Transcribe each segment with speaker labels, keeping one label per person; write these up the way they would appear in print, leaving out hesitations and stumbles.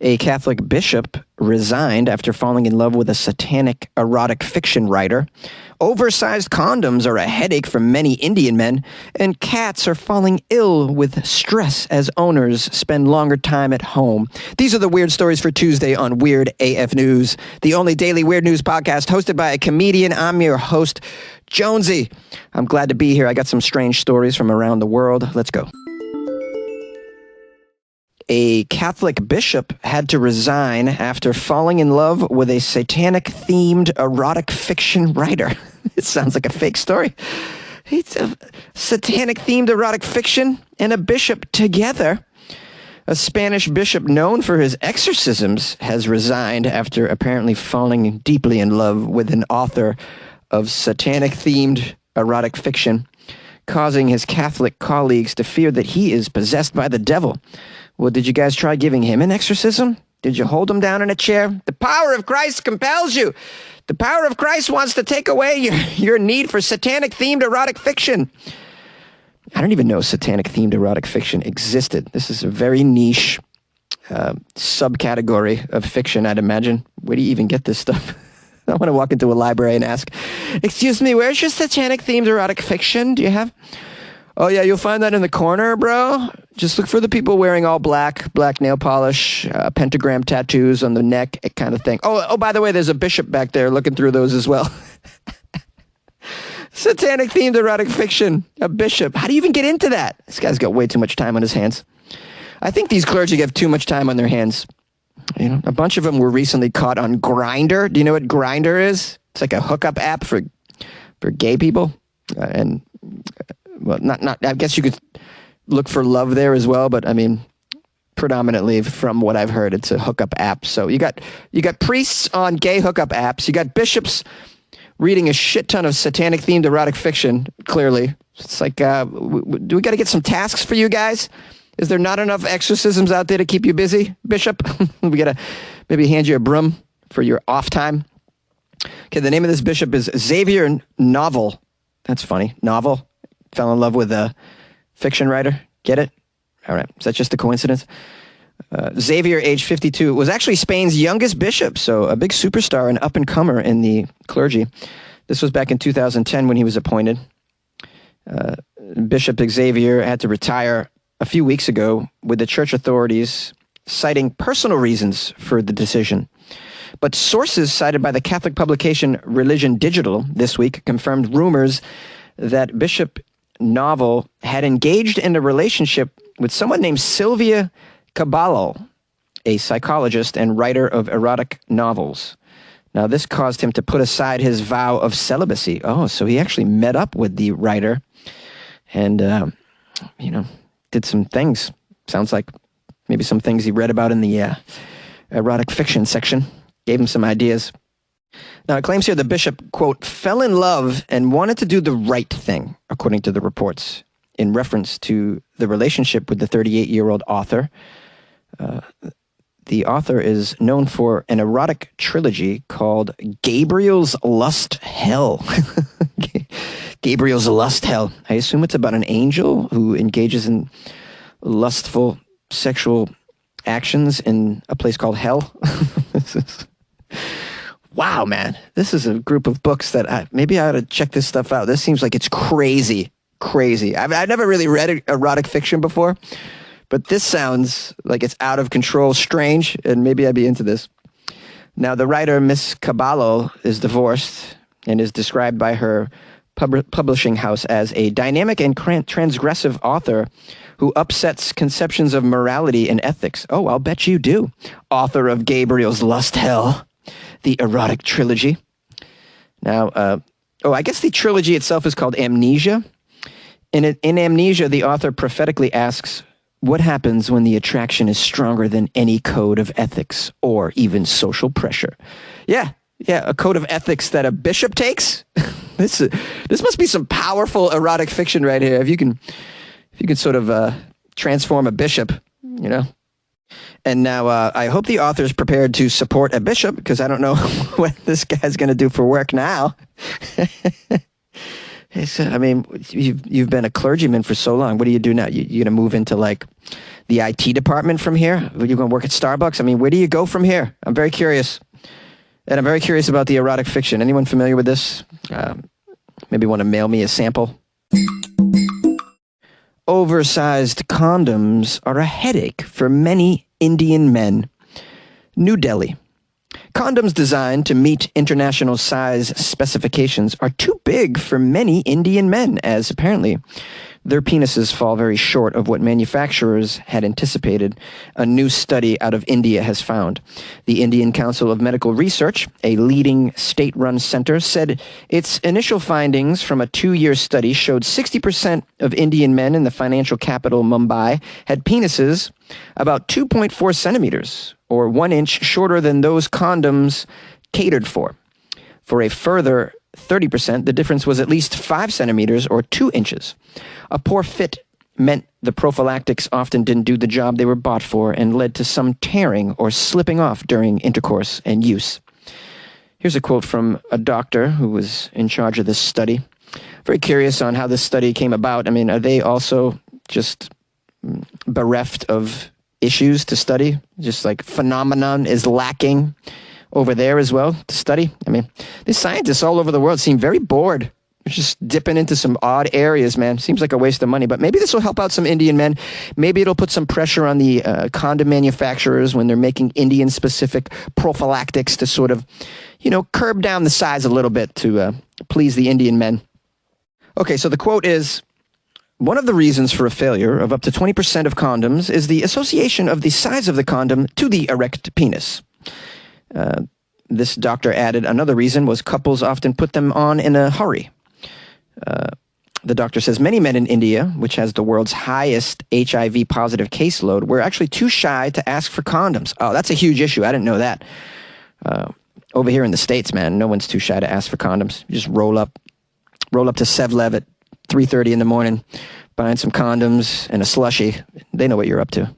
Speaker 1: A Catholic bishop resigned after falling in love with a satanic erotic fiction writer. Oversized condoms are a headache for many Indian men, and cats are falling ill with stress as owners spend longer time at home. These are the weird stories for Tuesday on Weird AF News, the only daily weird news podcast hosted by a comedian. I'm your host, JONESY. I'm glad to be here. I got some strange stories from around the world. Let's go. A Catholic bishop had to resign after falling in love with a satanic-themed erotic fiction writer. It sounds like a fake story. It's a satanic-themed erotic fiction and a bishop together. A Spanish bishop known for his exorcisms has resigned after apparently falling deeply in love with an author of satanic-themed erotic fiction, causing his Catholic colleagues to fear that he is possessed by the devil. Well, did you guys try giving him an exorcism? Did you hold him down in a chair? The power of Christ compels you. The power of Christ wants to take away your need for satanic-themed erotic fiction. I don't even know satanic-themed erotic fiction existed. This is a very niche subcategory of fiction, I'd imagine. Where do you even get this stuff? I want to walk into a library and ask, excuse me, where's your satanic-themed erotic fiction? Do you have... Oh, yeah, you'll find that in the corner, bro. Just look for the people wearing all black nail polish, pentagram tattoos on the neck, kind of thing. Oh, by the way, there's a bishop back there looking through those as well. Satanic-themed erotic fiction, a bishop. How do you even get into that? This guy's got way too much time on his hands. I think these clergy have too much time on their hands. You know, a bunch of them were recently caught on Grindr. Do you know what Grindr is? It's like a hookup app for gay people. Well, not. I guess you could look for love there as well, but I mean, predominantly from what I've heard, it's a hookup app. So you got priests on gay hookup apps. You got bishops reading a shit ton of satanic-themed erotic fiction. Clearly, it's like, do we got to get some tasks for you guys? Is there not enough exorcisms out there to keep you busy, Bishop? We got to maybe hand you a broom for your off time. Okay, the name of this bishop is Xavier Novel. That's funny. Novel. Fell in love with a fiction writer. Get it? All right. Is that just a coincidence? Xavier, age 52, was actually Spain's youngest bishop, so a big superstar and up-and-comer in the clergy. This was back in 2010 when he was appointed. Bishop Xavier had to retire a few weeks ago with the church authorities citing personal reasons for the decision. But sources cited by the Catholic publication Religion Digital this week confirmed rumors that Bishop Novel had engaged in a relationship with someone named Sylvia Caballo, a psychologist and writer of erotic novels. Now, this caused him to put aside his vow of celibacy. Oh, so he actually met up with the writer and, did some things. Sounds like maybe some things he read about in the erotic fiction section. Gave him some ideas. Now, it claims here the bishop, quote, fell in love and wanted to do the right thing, according to the reports, in reference to the relationship with the 38-year-old author. The author is known for an erotic trilogy called Gabriel's Lust Hell. Gabriel's Lust Hell. I assume it's about an angel who engages in lustful sexual actions in a place called hell. Wow, man. This is a group of books that maybe I ought to check this stuff out. This seems like it's crazy. I've never really read erotic fiction before, but this sounds like it's out of control, strange, and maybe I'd be into this. Now, the writer, Miss Caballo, is divorced and is described by her publishing house as a dynamic and transgressive author who upsets conceptions of morality and ethics. Oh, I'll bet you do. Author of Gabriel's Lust Hell, the erotic trilogy. Now, I guess the trilogy itself is called Amnesia. In Amnesia, the author prophetically asks, what happens when the attraction is stronger than any code of ethics or even social pressure? Yeah, a code of ethics that a bishop takes? This must be some powerful erotic fiction right here. If you can sort of transform a bishop, you know. And now I hope the author is prepared to support a bishop, because I don't know what this guy's going to do for work now. I mean, you've been a clergyman for so long. What do you do now? You're going to move into like the IT department from here? You're going to work at Starbucks? I mean, where do you go from here? I'm very curious. And I'm very curious about the erotic fiction. Anyone familiar with this? Maybe want to mail me a sample? Oversized condoms are a headache for many Indian men. New Delhi. Condoms designed to meet international size specifications are too big for many Indian men, as apparently their penises fall very short of what manufacturers had anticipated, a new study out of India has found. The Indian Council of Medical Research, a leading state-run center, said its initial findings from a 2-year study showed 60% of Indian men in the financial capital Mumbai had penises about 2.4 centimeters, or 1 inch shorter than those condoms catered for. For a further 30%, the difference was at least 5 centimeters or 2 inches. A poor fit meant the prophylactics often didn't do the job they were bought for and led to some tearing or slipping off during intercourse and use. Here's a quote from a doctor who was in charge of this study. Very curious on how this study came about. I mean, are they also just bereft of issues to study? Just like phenomenon is lacking over there as well to study? I mean, these scientists all over the world seem very bored. They're just dipping into some odd areas, man. Seems like a waste of money, but maybe this will help out some Indian men. Maybe it'll put some pressure on the condom manufacturers when they're making Indian-specific prophylactics to sort of, curb down the size a little bit to please the Indian men. Okay, so the quote is, one of the reasons for a failure of up to 20% of condoms is the association of the size of the condom to the erect penis. This doctor added another reason was couples often put them on in a hurry. The doctor says many men in India, which has the world's highest HIV-positive caseload, were actually too shy to ask for condoms. Oh, that's a huge issue. I didn't know that. Over here in the States, man, no one's too shy to ask for condoms. You just roll up to Sevlev at 3:30 in the morning, buying some condoms and a slushie. They know what you're up to.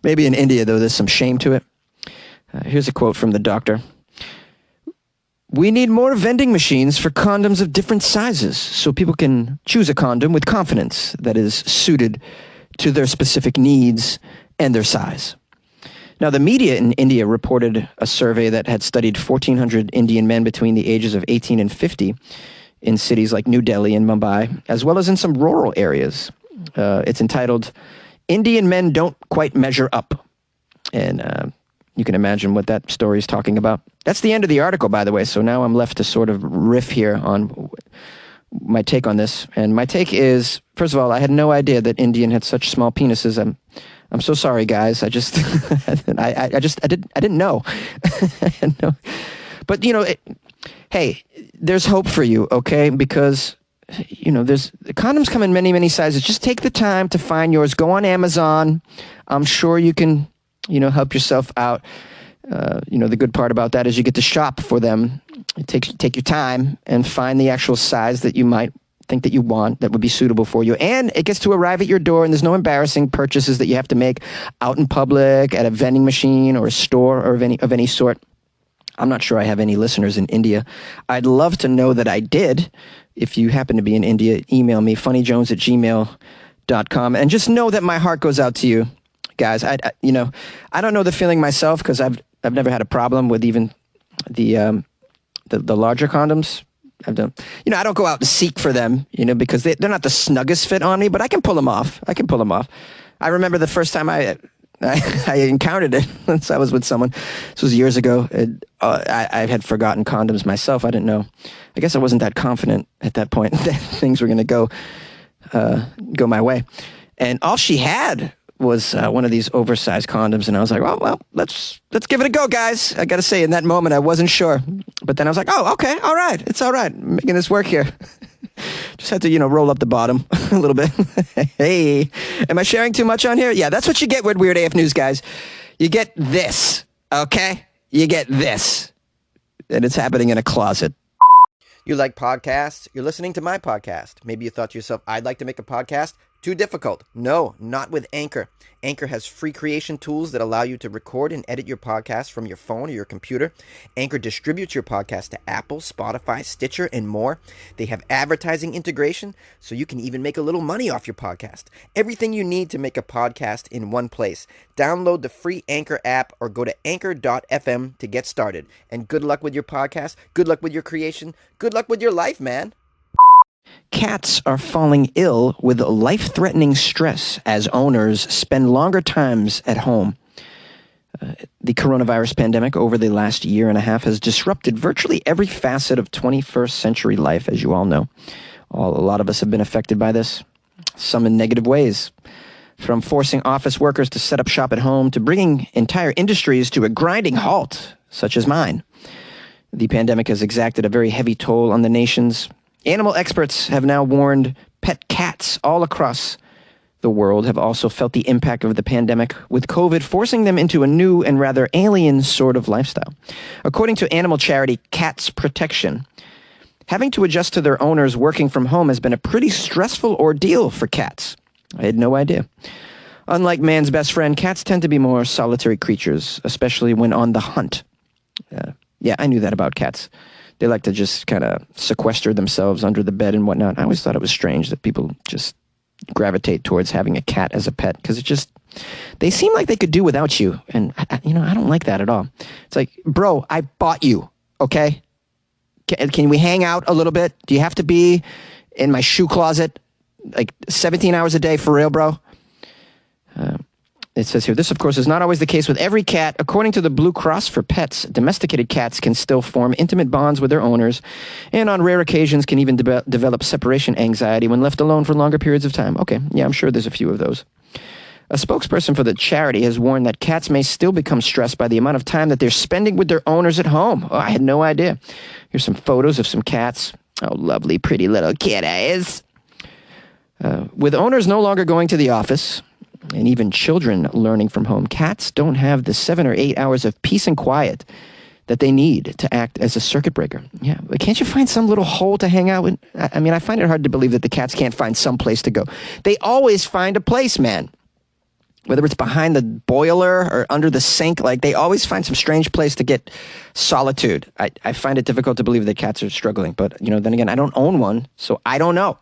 Speaker 1: Maybe in India, though, there's some shame to it. Here's a quote from the doctor. We need more vending machines for condoms of different sizes so people can choose a condom with confidence that is suited to their specific needs and their size. Now, the media in India reported a survey that had studied 1,400 Indian men between the ages of 18 and 50 in cities like New Delhi and Mumbai, as well as in some rural areas. It's entitled, Indian Men Don't Quite Measure Up. And you can imagine what that story is talking about. That's the end of the article, by the way, so now I'm left to sort of riff here on my take on this. And my take is, first of all, I had no idea that Indian had such small penises. I'm so sorry, guys. I didn't know. No. But, hey, there's hope for you, okay? Because, the condoms come in many, many sizes. Just take the time to find yours. Go on Amazon. I'm sure you can, help yourself out. The good part about that is you get to shop for them. Take your time and find the actual size that you might think that you want that would be suitable for you. And it gets to arrive at your door, and there's no embarrassing purchases that you have to make out in public, at a vending machine or a store or of any sort. I'm not sure I have any listeners in India. I'd love to know that I did. If you happen to be in India, email me, funnyjones@gmail.com. And just know that my heart goes out to you, guys. I don't know the feeling myself because I've never had a problem with even the larger condoms. I don't go out to seek for them, because they're not the snuggest fit on me, but I can pull them off. I remember the first time I encountered it once I was with someone. This was years ago. I had forgotten condoms myself. I didn't know. I guess I wasn't that confident at that point that things were going to go my way. And all she had was one of these oversized condoms, and I was like, well, let's give it a go, guys. I got to say, in that moment, I wasn't sure. But then I was like, oh, okay, all right. It's all right. I'm making this work here. Just had to, roll up the bottom a little bit. Hey, am I sharing too much on here? Yeah, that's what you get with Weird AF News, guys. You get this, okay? You get this. And it's happening in a closet. You like podcasts? You're listening to my podcast. Maybe you thought to yourself, I'd like to make a podcast.
Speaker 2: Too difficult? No, not with Anchor. Anchor has free creation tools that allow you to record and edit your podcast from your phone or your computer. Anchor distributes your podcast to Apple, Spotify, Stitcher, and more. They have advertising integration, so you can even make a little money off your podcast. Everything you need to make a podcast in one place. Download the free Anchor app or go to anchor.fm to get started. And good luck with your podcast. Good luck with your creation. Good luck with your life, man.
Speaker 1: Cats are falling ill with life-threatening stress as owners spend longer times at home. The coronavirus pandemic over the last year and a half has disrupted virtually every facet of 21st century life, as you all know. A lot of us have been affected by this, some in negative ways. From forcing office workers to set up shop at home to bringing entire industries to a grinding halt, such as mine. The pandemic has exacted a very heavy toll on the nation's. Animal experts have now warned pet cats all across the world have also felt the impact of the pandemic, with COVID forcing them into a new and rather alien sort of lifestyle. According to animal charity Cats Protection, having to adjust to their owners working from home has been a pretty stressful ordeal for cats. I had no idea. Unlike man's best friend, cats tend to be more solitary creatures, especially when on the hunt. Yeah, I knew that about cats. They like to just kind of sequester themselves under the bed and whatnot. I always thought it was strange that people just gravitate towards having a cat as a pet because they seem like they could do without you. And, I don't like that at all. It's like, bro, I bought you, okay? Can we hang out a little bit? Do you have to be in my shoe closet like 17 hours a day for real, bro? It says here, this, of course, is not always the case with every cat. According to the Blue Cross for Pets, domesticated cats can still form intimate bonds with their owners and on rare occasions can even develop separation anxiety when left alone for longer periods of time. Okay, yeah, I'm sure there's a few of those. A spokesperson for the charity has warned that cats may still become stressed by the amount of time that they're spending with their owners at home. Oh, I had no idea. Here's some photos of some cats. Oh, lovely, pretty little kitties. With owners no longer going to the office, and even children learning from home, cats don't have the 7 or 8 hours of peace and quiet that they need to act as a circuit breaker. Yeah, but can't you find some little hole to hang out in? I mean, I find it hard to believe that the cats can't find some place to go. They always find a place, man. Whether it's behind the boiler or under the sink, like they always find some strange place to get solitude. I find it difficult to believe that cats are struggling, but then again, I don't own one, so I don't know.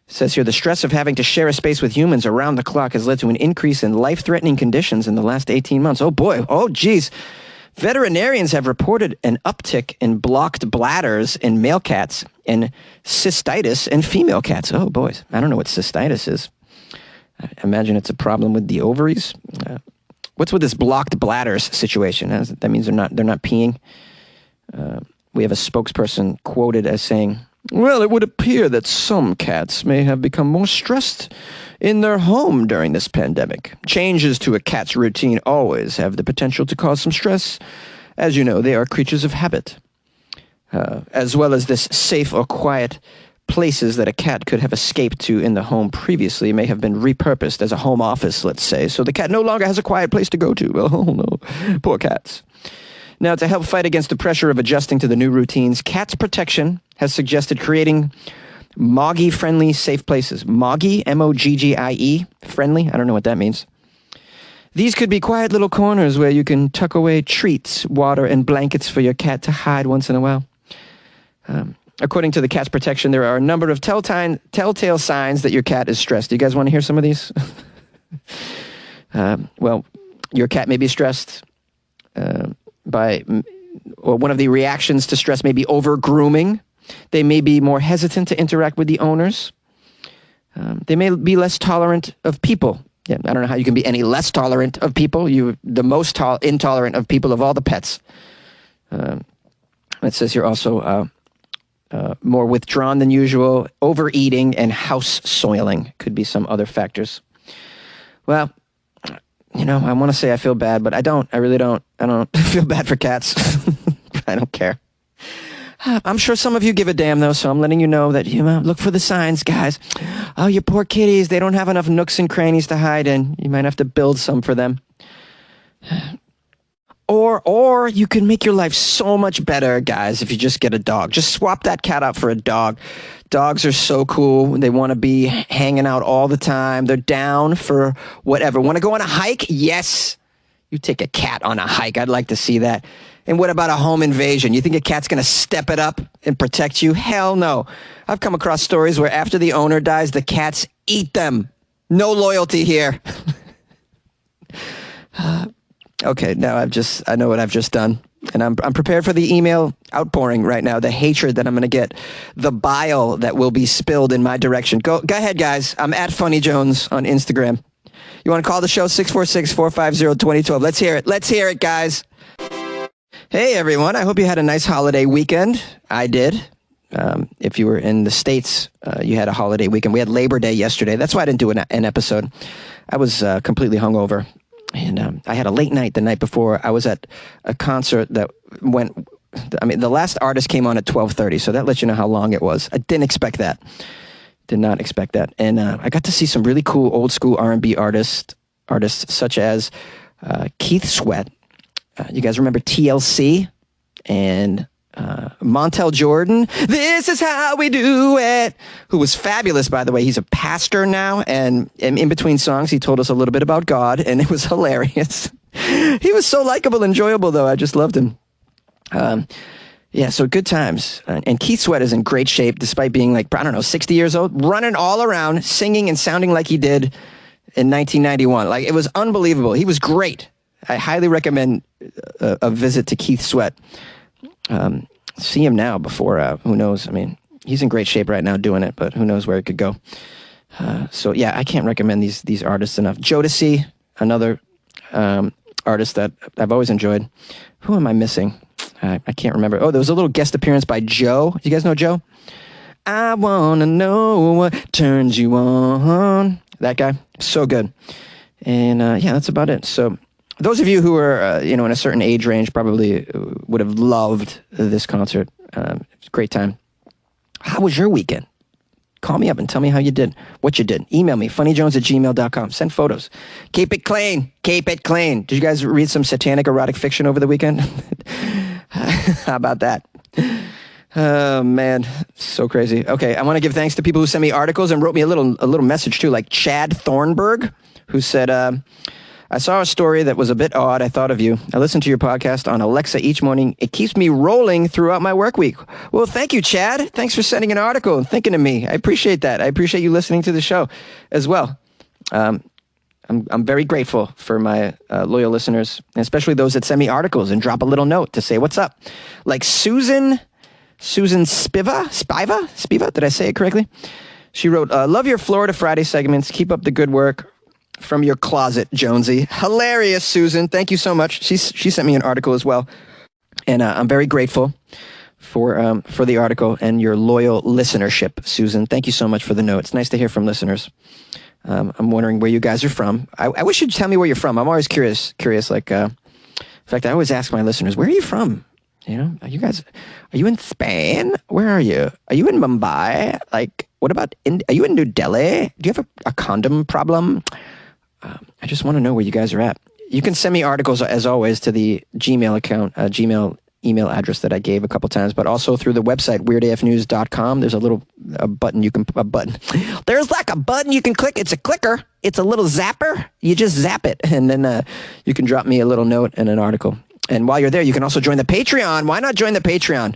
Speaker 1: It says here, the stress of having to share a space with humans around the clock has led to an increase in life-threatening conditions in the last 18 months. Oh, boy. Oh, geez. Veterinarians have reported an uptick in blocked bladders in male cats and cystitis in female cats. Oh, boys. I don't know what cystitis is. I imagine it's a problem with the ovaries. What's with this blocked bladders situation? That means they're not peeing. We have a spokesperson quoted as saying, well, it would appear that some cats may have become more stressed in their home during this pandemic. Changes to a cat's routine always have the potential to cause some stress. As you know, they are creatures of habit. As well as this safe or quiet places that a cat could have escaped to in the home previously may have been repurposed as a home office, let's say, so the cat no longer has a quiet place to go to. Oh, no. Poor cats. Now, to help fight against the pressure of adjusting to the new routines, Cats Protection has suggested creating Moggy-friendly safe places. Moggy, M-O-G-G-I-E, friendly. I don't know what that means. These could be quiet little corners where you can tuck away treats, water, and blankets for your cat to hide once in a while. According to the Cats Protection, there are a number of telltale signs that your cat is stressed. Do you guys want to hear some of these? Well, your cat may be stressed or one of the reactions to stress may be over-grooming. They may be more hesitant to interact with the owners. They may be less tolerant of people. Yeah, I don't know how you can be any less tolerant of people. You're the most intolerant of people of all the pets. It says here also more withdrawn than usual, overeating, and house soiling could be some other factors. Well, I want to say I feel bad, but I don't. I really don't. I don't feel bad for cats. I don't care. I'm sure some of you give a damn, though, so I'm letting you know that, look for the signs, guys. Oh, your poor kitties, they don't have enough nooks and crannies to hide in. You might have to build some for them. Or you can make your life so much better, guys, if you just get a dog. Just swap that cat out for a dog. Dogs are so cool. They want to be hanging out all the time. They're down for whatever. Want to go on a hike? Yes. You take a cat on a hike. I'd like to see that. And what about a home invasion? You think a cat's going to step it up and protect you? Hell no. I've come across stories where after the owner dies, the cats eat them. No loyalty here. Okay, now I know what I've just done. And I'm prepared for the email outpouring right now, the hatred that I'm going to get, the bile that will be spilled in my direction. Go ahead, guys. I'm at Funny Jones on Instagram. You want to call the show? 646-450-2012. Let's hear it. Let's hear it, guys. Hey, everyone. I hope you had a nice holiday weekend. I did. If you were in the States, you had a holiday weekend. We had Labor Day yesterday. That's why I didn't do an episode. I was completely hungover. And I had a late night the night before. I was at a concert that went, the last artist came on at 12:30, so that lets you know how long it was. I didn't expect that. Did not expect that. And I got to see some really cool old school R&B artists such as Keith Sweat. You guys remember TLC? And Montel Jordan, this is how we do it, who was fabulous, by the way. He's a pastor now, and in between songs, he told us a little bit about God, and it was hilarious. He was so likable, enjoyable, though. I just loved him. Yeah, so good times. And Keith Sweat is in great shape, despite being 60 years old, running all around, singing and sounding like he did in 1991. It was unbelievable. He was great. I highly recommend a visit to Keith Sweat. See him now before, who knows? He's in great shape right now doing it, but who knows where it could go. So yeah, I can't recommend these artists enough. JONESY, another artist that I've always enjoyed. Who am I missing? I can't remember. Oh, there was a little guest appearance by Joe. Do you guys know Joe? I want to know what turns you on. That guy. So good. And yeah, that's about it. So those of you who are, in a certain age range probably would have loved this concert. It was a great time. How was your weekend? Call me up and tell me how you did, what you did. Email me, funnyjones@gmail.com. Send photos. Keep it clean. Keep it clean. Did you guys read some satanic erotic fiction over the weekend? How about that? Oh, man. So crazy. Okay, I want to give thanks to people who sent me articles and wrote me a little message, too, like Chad Thornburg, who said, I saw a story that was a bit odd. I thought of you. I listen to your podcast on Alexa each morning. It keeps me rolling throughout my work week. Well, thank you, Chad. Thanks for sending an article and thinking of me. I appreciate that. I appreciate you listening to the show as well. I'm very grateful for my loyal listeners, and especially those that send me articles and drop a little note to say what's up. Like Susan Spiva? Did I say it correctly? She wrote, love your Florida Friday segments. Keep up the good work. From your closet, Jonesy. Hilarious, Susan. Thank you so much. She sent me an article as well. And I'm very grateful for the article and your loyal listenership, Susan. Thank you so much for the note. It's nice to hear from listeners. I'm wondering where you guys are from. I wish you'd tell me where you're from. I'm always curious. In fact, I always ask my listeners, where are you from? Are you in Spain? Where are you? Are you in Mumbai? What about, are you in New Delhi? Do you have a condom problem? I just want to know where you guys are at. You can send me articles, as always, to the Gmail account, Gmail email address that I gave a couple times, but also through the website, weirdafnews.com. There's a button you can, There's a button you can click. It's a clicker. It's a little zapper. You just zap it, and then you can drop me a little note and an article. And while you're there, you can also join the Patreon. Why not join the Patreon?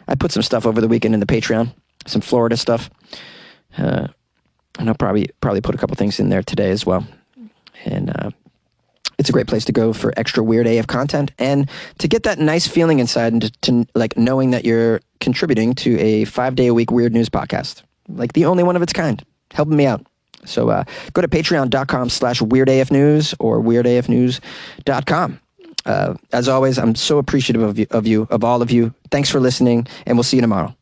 Speaker 1: I put some stuff over the weekend in the Patreon, some Florida stuff. And I'll probably put a couple things in there today as well. And it's a great place to go for extra Weird AF content and to get that nice feeling inside and to knowing that you're contributing to a 5-day-a-week Weird News podcast. The only one of its kind. Helping me out. So go to patreon.com/weirdafnews or weirdafnews.com. As always, I'm so appreciative of all of you. Thanks for listening, and we'll see you tomorrow.